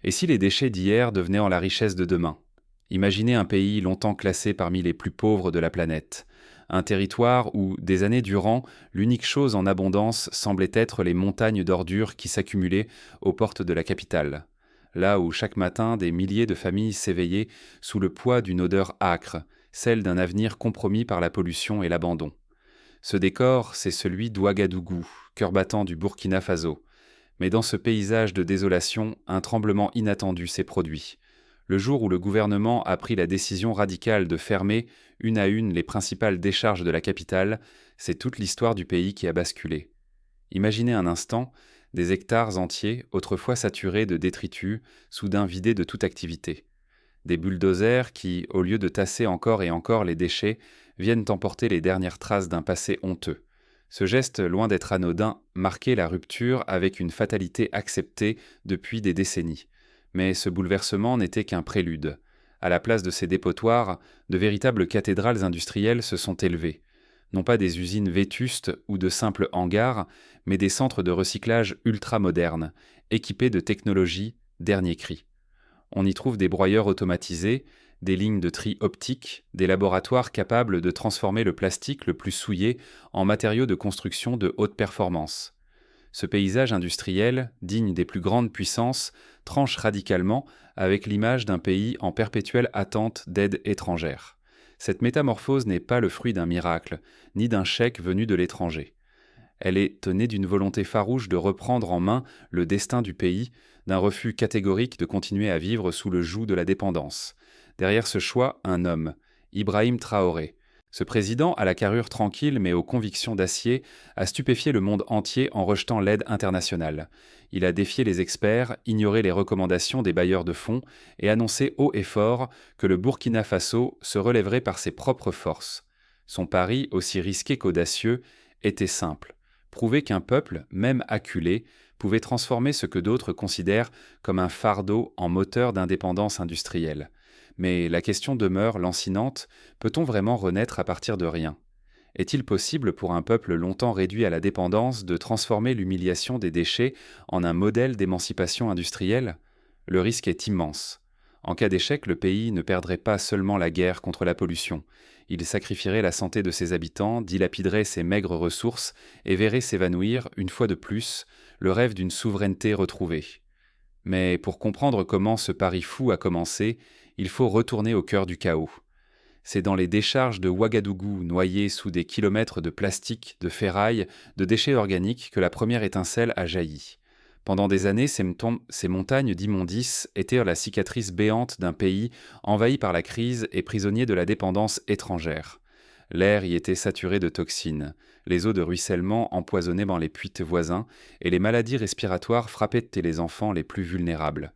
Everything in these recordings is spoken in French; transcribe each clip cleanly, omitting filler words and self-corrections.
Et si les déchets d'hier devenaient en la richesse de demain? Imaginez un pays longtemps classé parmi les plus pauvres de la planète. Un territoire où, des années durant, l'unique chose en abondance semblait être les montagnes d'ordures qui s'accumulaient aux portes de la capitale. Là où chaque matin des milliers de familles s'éveillaient sous le poids d'une odeur âcre, celle d'un avenir compromis par la pollution et l'abandon. Ce décor, c'est celui d'Ouagadougou, cœur battant du Burkina Faso. Mais dans ce paysage de désolation, un tremblement inattendu s'est produit. Le jour où le gouvernement a pris la décision radicale de fermer, une à une, les principales décharges de la capitale, c'est toute l'histoire du pays qui a basculé. Imaginez un instant, des hectares entiers, autrefois saturés de détritus, soudain vidés de toute activité. Des bulldozers qui, au lieu de tasser encore et encore les déchets, viennent emporter les dernières traces d'un passé honteux. Ce geste, loin d'être anodin, marquait la rupture avec une fatalité acceptée depuis des décennies. Mais ce bouleversement n'était qu'un prélude. À la place de ces dépotoirs, de véritables cathédrales industrielles se sont élevées. Non pas des usines vétustes ou de simples hangars, mais des centres de recyclage ultra-modernes, équipés de technologies dernier cri. On y trouve des broyeurs automatisés, des lignes de tri optique, des laboratoires capables de transformer le plastique le plus souillé en matériaux de construction de haute performance. Ce paysage industriel, digne des plus grandes puissances, tranche radicalement avec l'image d'un pays en perpétuelle attente d'aide étrangère. Cette métamorphose n'est pas le fruit d'un miracle, ni d'un chèque venu de l'étranger. Elle est née d'une volonté farouche de reprendre en main le destin du pays, d'un refus catégorique de continuer à vivre sous le joug de la dépendance. Derrière ce choix, un homme, Ibrahim Traoré. Ce président, à la carrure tranquille mais aux convictions d'acier, a stupéfié le monde entier en rejetant l'aide internationale. Il a défié les experts, ignoré les recommandations des bailleurs de fonds et annoncé haut et fort que le Burkina Faso se relèverait par ses propres forces. Son pari, aussi risqué qu'audacieux, était simple: prouver qu'un peuple, même acculé, pouvait transformer ce que d'autres considèrent comme un fardeau en moteur d'indépendance industrielle. Mais la question demeure lancinante: peut-on vraiment renaître à partir de rien? Est-il possible pour un peuple longtemps réduit à la dépendance de transformer l'humiliation des déchets en un modèle d'émancipation industrielle? Le risque est immense. En cas d'échec, le pays ne perdrait pas seulement la guerre contre la pollution. Il sacrifierait la santé de ses habitants, dilapiderait ses maigres ressources et verrait s'évanouir, une fois de plus, le rêve d'une souveraineté retrouvée. Mais pour comprendre comment ce pari fou a commencé, il faut retourner au cœur du chaos. C'est dans les décharges de Ouagadougou, noyées sous des kilomètres de plastique, de ferraille, de déchets organiques, que la première étincelle a jailli. Pendant des années, ces montagnes d'immondices étaient la cicatrice béante d'un pays envahi par la crise et prisonnier de la dépendance étrangère. L'air y était saturé de toxines, les eaux de ruissellement empoisonnées dans les puits voisins, et les maladies respiratoires frappaient les enfants les plus vulnérables.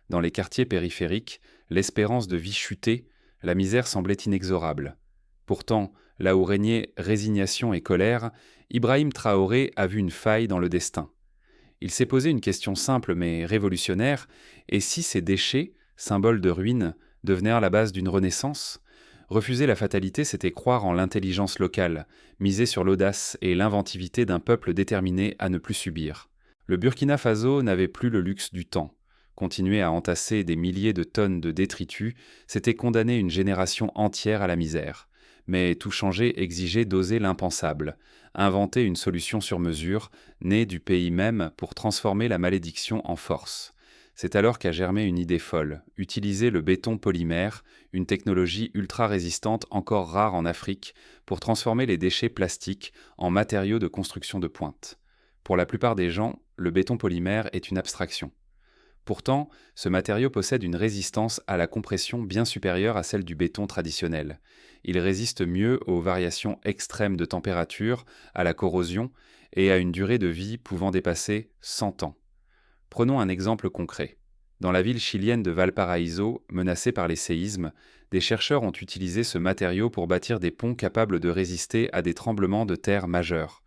Dans les quartiers périphériques, l'espérance de vie chutait, la misère semblait inexorable. Pourtant, là où régnait résignation et colère, Ibrahim Traoré a vu une faille dans le destin. Il s'est posé une question simple mais révolutionnaire: et si ces déchets, symboles de ruine, devenaient la base d'une renaissance? Refuser la fatalité, c'était croire en l'intelligence locale, miser sur l'audace et l'inventivité d'un peuple déterminé à ne plus subir. Le Burkina Faso n'avait plus le luxe du temps. Continuer à entasser des milliers de tonnes de détritus, c'était condamner une génération entière à la misère. Mais tout changer exigeait d'oser l'impensable, inventer une solution sur mesure, née du pays même pour transformer la malédiction en force. C'est alors qu'a germé une idée folle: utiliser le béton polymère, une technologie ultra-résistante encore rare en Afrique, pour transformer les déchets plastiques en matériaux de construction de pointe. Pour la plupart des gens, le béton polymère est une abstraction. Pourtant, ce matériau possède une résistance à la compression bien supérieure à celle du béton traditionnel. Il résiste mieux aux variations extrêmes de température, à la corrosion et à une durée de vie pouvant dépasser 100 ans. Prenons un exemple concret. Dans la ville chilienne de Valparaíso, menacée par les séismes, des chercheurs ont utilisé ce matériau pour bâtir des ponts capables de résister à des tremblements de terre majeurs.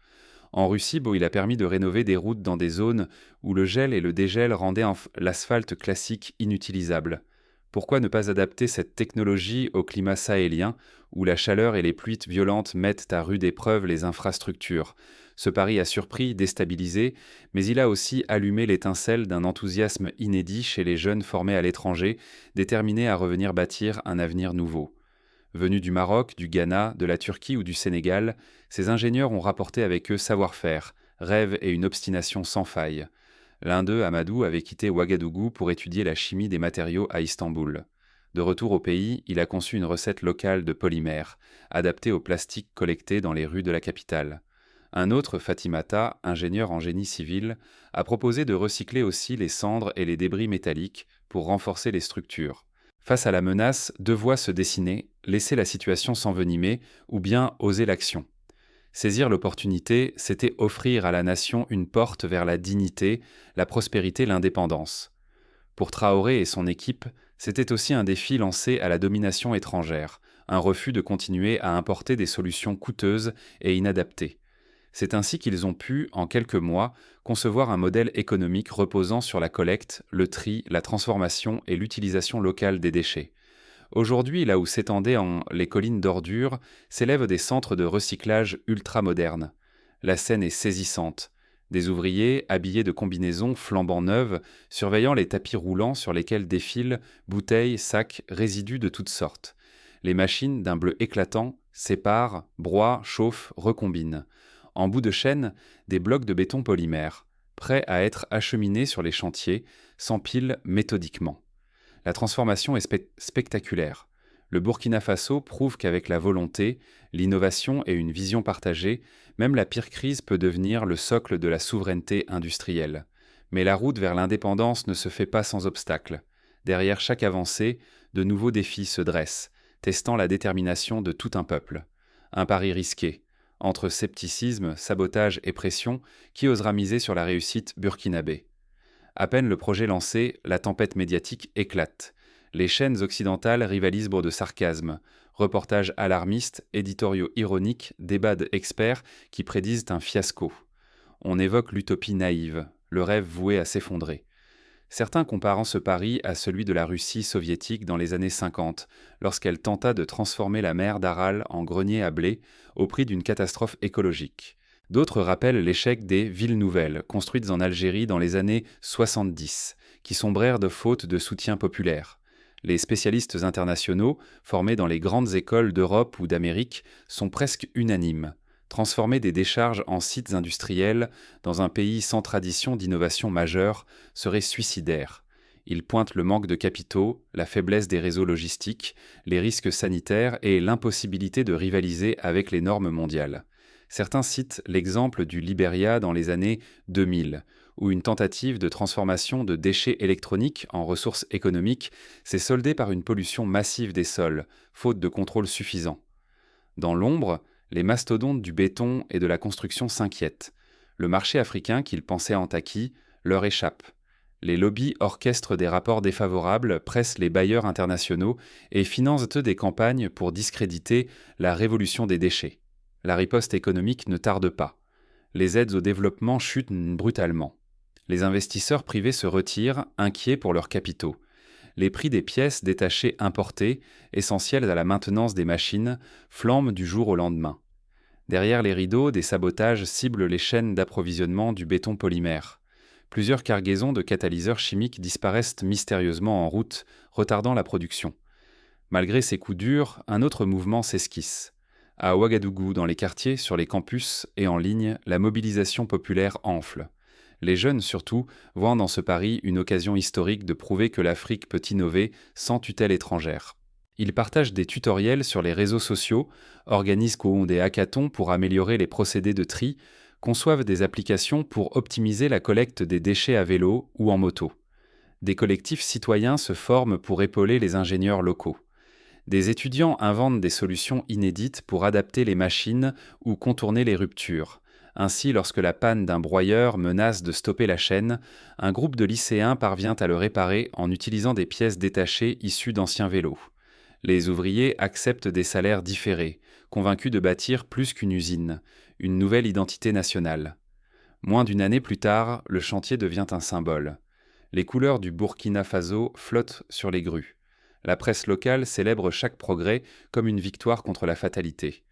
En Russie, il a permis de rénover des routes dans des zones où le gel et le dégel rendaient l'asphalte classique inutilisable. Pourquoi ne pas adapter cette technologie au climat sahélien, où la chaleur et les pluies violentes mettent à rude épreuve les infrastructures? Ce pari a surpris, déstabilisé, mais il a aussi allumé l'étincelle d'un enthousiasme inédit chez les jeunes formés à l'étranger, déterminés à revenir bâtir un avenir nouveau. Venus du Maroc, du Ghana, de la Turquie ou du Sénégal, ces ingénieurs ont rapporté avec eux savoir-faire, rêve et une obstination sans faille. L'un d'eux, Amadou, avait quitté Ouagadougou pour étudier la chimie des matériaux à Istanbul. De retour au pays, il a conçu une recette locale de polymère, adaptée au plastique collecté dans les rues de la capitale. Un autre, Fatimata, ingénieur en génie civil, a proposé de recycler aussi les cendres et les débris métalliques pour renforcer les structures. Face à la menace, deux voies se dessinaient: laisser la situation s'envenimer ou bien oser l'action. Saisir l'opportunité, c'était offrir à la nation une porte vers la dignité, la prospérité, l'indépendance. Pour Traoré et son équipe, c'était aussi un défi lancé à la domination étrangère, un refus de continuer à importer des solutions coûteuses et inadaptées. C'est ainsi qu'ils ont pu, en quelques mois, concevoir un modèle économique reposant sur la collecte, le tri, la transformation et l'utilisation locale des déchets. Aujourd'hui, là où s'étendaient les collines d'ordures, s'élèvent des centres de recyclage ultramodernes. La scène est saisissante. Des ouvriers, habillés de combinaisons flambant neuves, surveillant les tapis roulants sur lesquels défilent bouteilles, sacs, résidus de toutes sortes. Les machines, d'un bleu éclatant, séparent, broient, chauffent, recombinent. En bout de chaîne, des blocs de béton polymère, prêts à être acheminés sur les chantiers, s'empilent méthodiquement. La transformation est spectaculaire. Le Burkina Faso prouve qu'avec la volonté, l'innovation et une vision partagée, même la pire crise peut devenir le socle de la souveraineté industrielle. Mais la route vers l'indépendance ne se fait pas sans obstacles. Derrière chaque avancée, de nouveaux défis se dressent, testant la détermination de tout un peuple. Un pari risqué. Entre scepticisme, sabotage et pression, qui osera miser sur la réussite burkinabé? À peine le projet lancé, la tempête médiatique éclate. Les chaînes occidentales rivalisent de sarcasme. Reportages alarmistes, éditoriaux ironiques, débats d'experts qui prédisent un fiasco. On évoque l'utopie naïve, le rêve voué à s'effondrer. Certains comparant ce pari à celui de la Russie soviétique dans les années 50, lorsqu'elle tenta de transformer la mer d'Aral en grenier à blé au prix d'une catastrophe écologique. D'autres rappellent l'échec des villes nouvelles, construites en Algérie dans les années 70, qui sombrèrent de faute de soutien populaire. Les spécialistes internationaux, formés dans les grandes écoles d'Europe ou d'Amérique, sont presque unanimes. Transformer des décharges en sites industriels dans un pays sans tradition d'innovation majeure serait suicidaire. Ils pointent le manque de capitaux, la faiblesse des réseaux logistiques, les risques sanitaires et l'impossibilité de rivaliser avec les normes mondiales. Certains citent l'exemple du Libéria dans les années 2000, où une tentative de transformation de déchets électroniques en ressources économiques s'est soldée par une pollution massive des sols, faute de contrôle suffisant. Dans l'ombre, les mastodontes du béton et de la construction s'inquiètent. Le marché africain qu'ils pensaient en acquis leur échappe. Les lobbies orchestrent des rapports défavorables, pressent les bailleurs internationaux et financent des campagnes pour discréditer la révolution des déchets. La riposte économique ne tarde pas. Les aides au développement chutent brutalement. Les investisseurs privés se retirent, inquiets pour leurs capitaux. Les prix des pièces détachées importées, essentielles à la maintenance des machines, flambent du jour au lendemain. Derrière les rideaux, des sabotages ciblent les chaînes d'approvisionnement du béton polymère. Plusieurs cargaisons de catalyseurs chimiques disparaissent mystérieusement en route, retardant la production. Malgré ces coups durs, un autre mouvement s'esquisse. À Ouagadougou, dans les quartiers, sur les campus et en ligne, la mobilisation populaire enfle. Les jeunes, surtout, voient dans ce pari une occasion historique de prouver que l'Afrique peut innover sans tutelle étrangère. Ils partagent des tutoriels sur les réseaux sociaux, organisent des hackathons pour améliorer les procédés de tri, conçoivent des applications pour optimiser la collecte des déchets à vélo ou en moto. Des collectifs citoyens se forment pour épauler les ingénieurs locaux. Des étudiants inventent des solutions inédites pour adapter les machines ou contourner les ruptures. Ainsi, lorsque la panne d'un broyeur menace de stopper la chaîne, un groupe de lycéens parvient à le réparer en utilisant des pièces détachées issues d'anciens vélos. Les ouvriers acceptent des salaires différés, convaincus de bâtir plus qu'une usine, une nouvelle identité nationale. Moins d'une année plus tard, le chantier devient un symbole. Les couleurs du Burkina Faso flottent sur les grues. La presse locale célèbre chaque progrès comme une victoire contre la fatalité.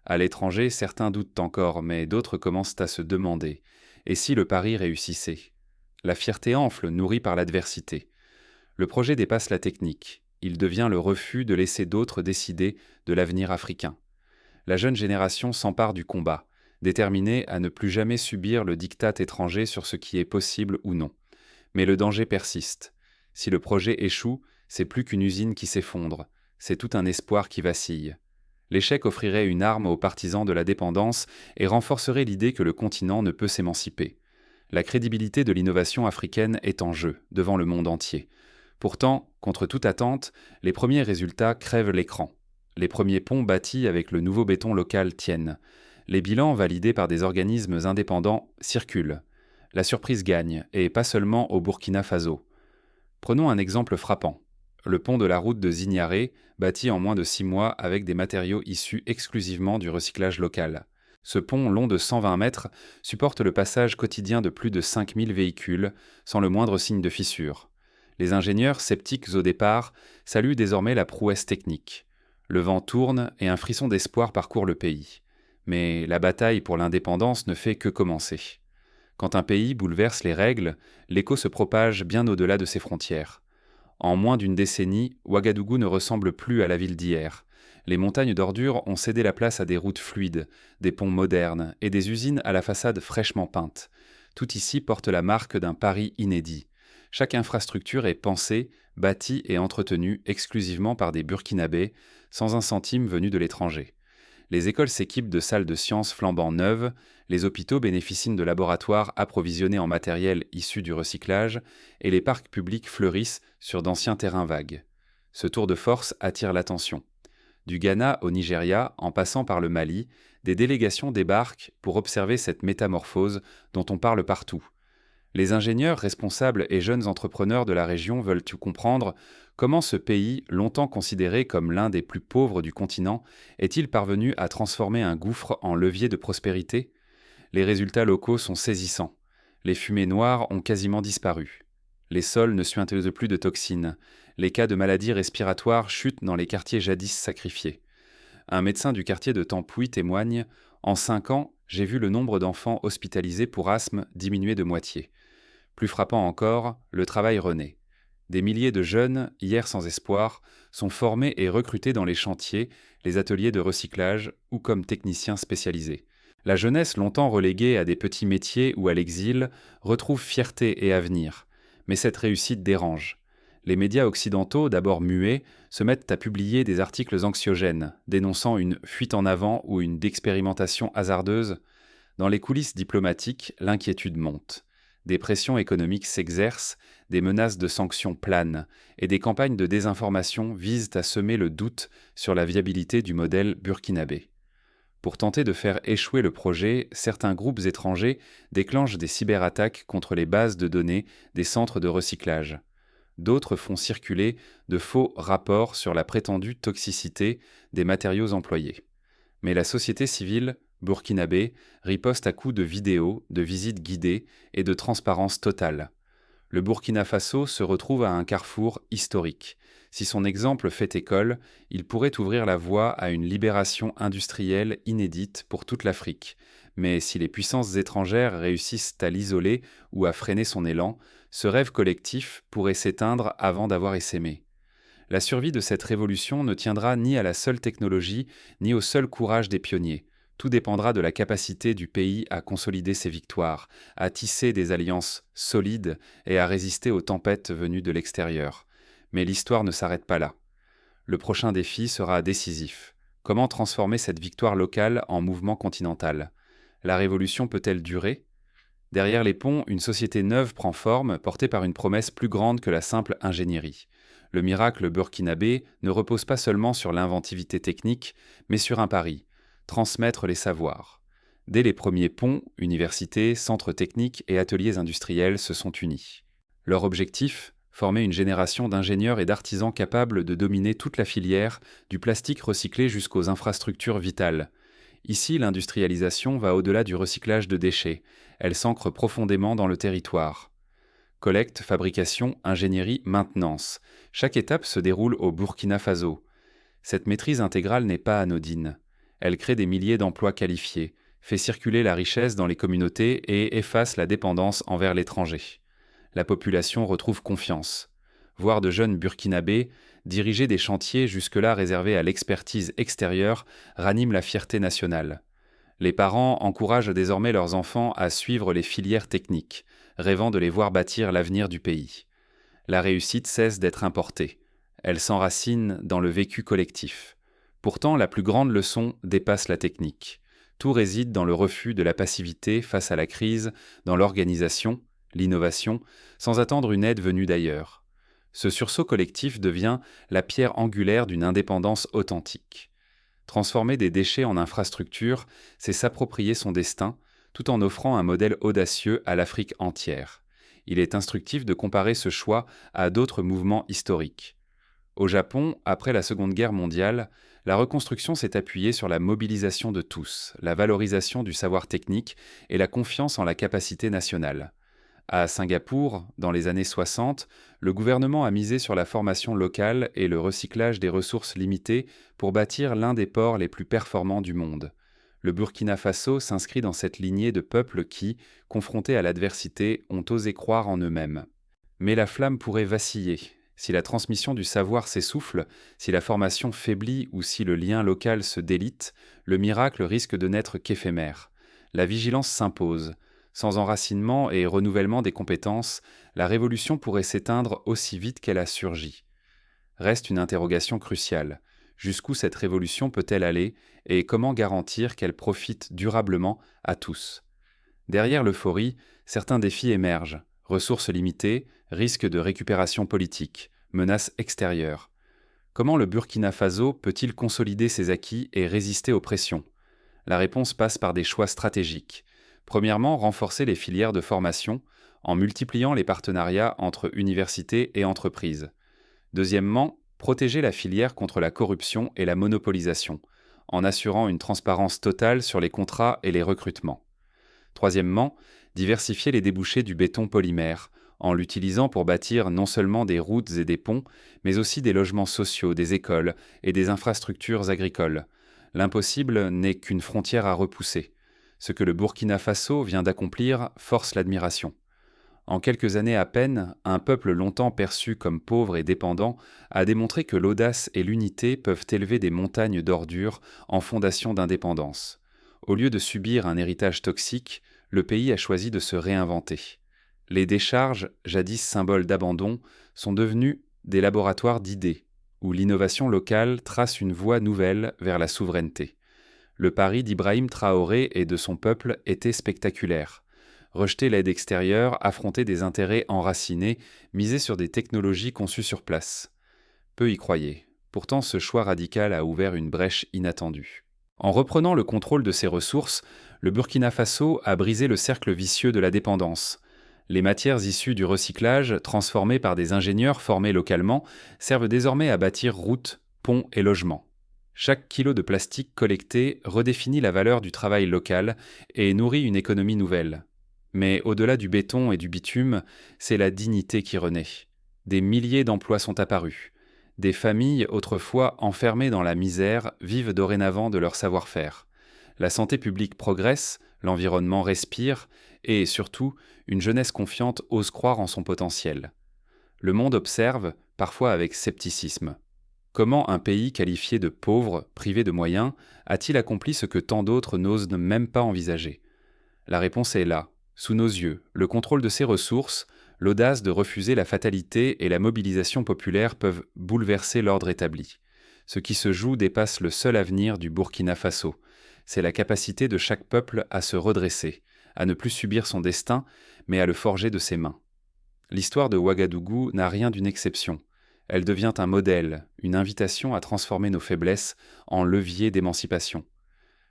À l'étranger, certains doutent encore, mais d'autres commencent à se demander « et si le pari réussissait ?» La fierté enfle, nourrie par l'adversité. Le projet dépasse la technique. Il devient le refus de laisser d'autres décider de l'avenir africain. La jeune génération s'empare du combat, déterminée à ne plus jamais subir le diktat étranger sur ce qui est possible ou non. Mais le danger persiste. Si le projet échoue, c'est plus qu'une usine qui s'effondre, c'est tout un espoir qui vacille. L'échec offrirait une arme aux partisans de la dépendance et renforcerait l'idée que le continent ne peut s'émanciper. La crédibilité de l'innovation africaine est en jeu devant le monde entier. Pourtant, contre toute attente, les premiers résultats crèvent l'écran. Les premiers ponts bâtis avec le nouveau béton local tiennent. Les bilans validés par des organismes indépendants circulent. La surprise gagne, et pas seulement au Burkina Faso. Prenons un exemple frappant. Le pont de la route de Zignaré, bâti en moins de 6 mois avec des matériaux issus exclusivement du recyclage local. Ce pont, long de 120 mètres, supporte le passage quotidien de plus de 5000 véhicules, sans le moindre signe de fissure. Les ingénieurs, sceptiques au départ, saluent désormais la prouesse technique. Le vent tourne et un frisson d'espoir parcourt le pays. Mais la bataille pour l'indépendance ne fait que commencer. Quand un pays bouleverse les règles, l'écho se propage bien au-delà de ses frontières. En moins d'une décennie, Ouagadougou ne ressemble plus à la ville d'hier. Les montagnes d'ordures ont cédé la place à des routes fluides, des ponts modernes et des usines à la façade fraîchement peinte. Tout ici porte la marque d'un pari inédit. Chaque infrastructure est pensée, bâtie et entretenue exclusivement par des Burkinabés, sans un centime venu de l'étranger. Les écoles s'équipent de salles de sciences flambant neuves, les hôpitaux bénéficient de laboratoires approvisionnés en matériel issu du recyclage, et les parcs publics fleurissent sur d'anciens terrains vagues. Ce tour de force attire l'attention. Du Ghana au Nigeria, en passant par le Mali, des délégations débarquent pour observer cette métamorphose dont on parle partout. Les ingénieurs, responsables et jeunes entrepreneurs de la région veulent tout comprendre. Comment ce pays, longtemps considéré comme l'un des plus pauvres du continent, est-il parvenu à transformer un gouffre en levier de prospérité ? Les résultats locaux sont saisissants. Les fumées noires ont quasiment disparu. Les sols ne suintent plus de toxines. Les cas de maladies respiratoires chutent dans les quartiers jadis sacrifiés. Un médecin du quartier de Tampouy témoigne « En 5 ans, j'ai vu le nombre d'enfants hospitalisés pour asthme diminuer de moitié. » Plus frappant encore, le travail renaît. Des milliers de jeunes, hier sans espoir, sont formés et recrutés dans les chantiers, les ateliers de recyclage ou comme techniciens spécialisés. La jeunesse, longtemps reléguée à des petits métiers ou à l'exil, retrouve fierté et avenir. Mais cette réussite dérange. Les médias occidentaux, d'abord muets, se mettent à publier des articles anxiogènes, dénonçant une fuite en avant ou une expérimentation hasardeuse. Dans les coulisses diplomatiques, l'inquiétude monte. Des pressions économiques s'exercent, des menaces de sanctions planent, et des campagnes de désinformation visent à semer le doute sur la viabilité du modèle burkinabé. Pour tenter de faire échouer le projet, certains groupes étrangers déclenchent des cyberattaques contre les bases de données des centres de recyclage. D'autres font circuler de faux rapports sur la prétendue toxicité des matériaux employés. Mais la société civile burkinabé riposte à coups de vidéos, de visites guidées et de transparence totale. Le Burkina Faso se retrouve à un carrefour historique. Si son exemple fait école, il pourrait ouvrir la voie à une libération industrielle inédite pour toute l'Afrique. Mais si les puissances étrangères réussissent à l'isoler ou à freiner son élan, ce rêve collectif pourrait s'éteindre avant d'avoir essaimé. La survie de cette révolution ne tiendra ni à la seule technologie, ni au seul courage des pionniers. Tout dépendra de la capacité du pays à consolider ses victoires, à tisser des alliances solides et à résister aux tempêtes venues de l'extérieur. Mais l'histoire ne s'arrête pas là. Le prochain défi sera décisif. Comment transformer cette victoire locale en mouvement continental ? La révolution peut-elle durer ? Derrière les ponts, une société neuve prend forme, portée par une promesse plus grande que la simple ingénierie. Le miracle burkinabé ne repose pas seulement sur l'inventivité technique, mais sur un pari. Transmettre les savoirs. Dès les premiers ponts, universités, centres techniques et ateliers industriels se sont unis. Leur objectif ? Former une génération d'ingénieurs et d'artisans capables de dominer toute la filière, du plastique recyclé jusqu'aux infrastructures vitales. Ici, l'industrialisation va au-delà du recyclage de déchets. Elle s'ancre profondément dans le territoire. collecte, fabrication, ingénierie, maintenance. Chaque étape se déroule au Burkina Faso. Cette maîtrise intégrale n'est pas anodine. Elle crée des milliers d'emplois qualifiés, fait circuler la richesse dans les communautés et efface la dépendance envers l'étranger. La population retrouve confiance. Voir de jeunes Burkinabés diriger des chantiers jusque-là réservés à l'expertise extérieure ranime la fierté nationale. Les parents encouragent désormais leurs enfants à suivre les filières techniques, rêvant de les voir bâtir l'avenir du pays. La réussite cesse d'être importée. Elle s'enracine dans le vécu collectif. Pourtant, la plus grande leçon dépasse la technique. Tout réside dans le refus de la passivité face à la crise, dans l'organisation, l'innovation, sans attendre une aide venue d'ailleurs. Ce sursaut collectif devient la pierre angulaire d'une indépendance authentique. Transformer des déchets en infrastructures, c'est s'approprier son destin, tout en offrant un modèle audacieux à l'Afrique entière. Il est instructif de comparer ce choix à d'autres mouvements historiques. Au Japon, après la Seconde Guerre mondiale, la reconstruction s'est appuyée sur la mobilisation de tous, la valorisation du savoir technique et la confiance en la capacité nationale. À Singapour, dans les années 60, le gouvernement a misé sur la formation locale et le recyclage des ressources limitées pour bâtir l'un des ports les plus performants du monde. Le Burkina Faso s'inscrit dans cette lignée de peuples qui, confrontés à l'adversité, ont osé croire en eux-mêmes. Mais la flamme pourrait vaciller. Si la transmission du savoir s'essouffle, si la formation faiblit ou si le lien local se délite, le miracle risque de n'être qu'éphémère. La vigilance s'impose. Sans enracinement et renouvellement des compétences, la révolution pourrait s'éteindre aussi vite qu'elle a surgi. Reste une interrogation cruciale. Jusqu'où cette révolution peut-elle aller et comment garantir qu'elle profite durablement à tous ? Derrière l'euphorie, certains défis émergent. Ressources limitées, risques de récupération politique, menaces extérieures. Comment le Burkina Faso peut-il consolider ses acquis et résister aux pressions ? La réponse passe par des choix stratégiques. Premièrement, renforcer les filières de formation en multipliant les partenariats entre universités et entreprises. Deuxièmement, protéger la filière contre la corruption et la monopolisation, en assurant une transparence totale sur les contrats et les recrutements. Troisièmement, diversifier les débouchés du béton polymère, en l'utilisant pour bâtir non seulement des routes et des ponts, mais aussi des logements sociaux, des écoles et des infrastructures agricoles. L'impossible n'est qu'une frontière à repousser. Ce que le Burkina Faso vient d'accomplir force l'admiration. En quelques années à peine, un peuple longtemps perçu comme pauvre et dépendant a démontré que l'audace et l'unité peuvent élever des montagnes d'ordures en fondation d'indépendance. Au lieu de subir un héritage toxique, le pays a choisi de se réinventer. Les décharges, jadis symboles d'abandon, sont devenues des laboratoires d'idées, où l'innovation locale trace une voie nouvelle vers la souveraineté. Le pari d'Ibrahim Traoré et de son peuple était spectaculaire. Rejeter l'aide extérieure, affronter des intérêts enracinés, miser sur des technologies conçues sur place. Peu y croyaient. Pourtant, ce choix radical a ouvert une brèche inattendue. En reprenant le contrôle de ses ressources, le Burkina Faso a brisé le cercle vicieux de la dépendance. Les matières issues du recyclage, transformées par des ingénieurs formés localement, servent désormais à bâtir routes, ponts et logements. Chaque kilo de plastique collecté redéfinit la valeur du travail local et nourrit une économie nouvelle. Mais au-delà du béton et du bitume, c'est la dignité qui renaît. Des milliers d'emplois sont apparus. Des familles, autrefois enfermées dans la misère, vivent dorénavant de leur savoir-faire. La santé publique progresse, l'environnement respire, et surtout, une jeunesse confiante ose croire en son potentiel. Le monde observe, parfois avec scepticisme. Comment un pays qualifié de pauvre, privé de moyens, a-t-il accompli ce que tant d'autres n'osent même pas envisager ? La réponse est là, sous nos yeux. Le contrôle de ses ressources, l'audace de refuser la fatalité et la mobilisation populaire peuvent bouleverser l'ordre établi. Ce qui se joue dépasse le seul avenir du Burkina Faso. C'est la capacité de chaque peuple à se redresser, à ne plus subir son destin, mais à le forger de ses mains. L'histoire de Ouagadougou n'a rien d'une exception. Elle devient un modèle, une invitation à transformer nos faiblesses en levier d'émancipation.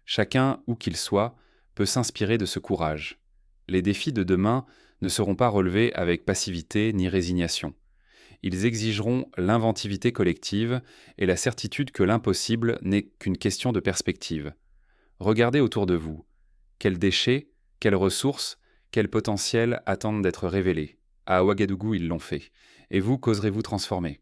Chacun, où qu'il soit, peut s'inspirer de ce courage. Les défis de demain ne seront pas relevés avec passivité ni résignation. Ils exigeront l'inventivité collective et la certitude que l'impossible n'est qu'une question de perspective. Regardez autour de vous. Quels déchets, quelles ressources, quels potentiels attendent d'être révélés ? À Ouagadougou, ils l'ont fait. Et vous, qu'oserez-vous transformer?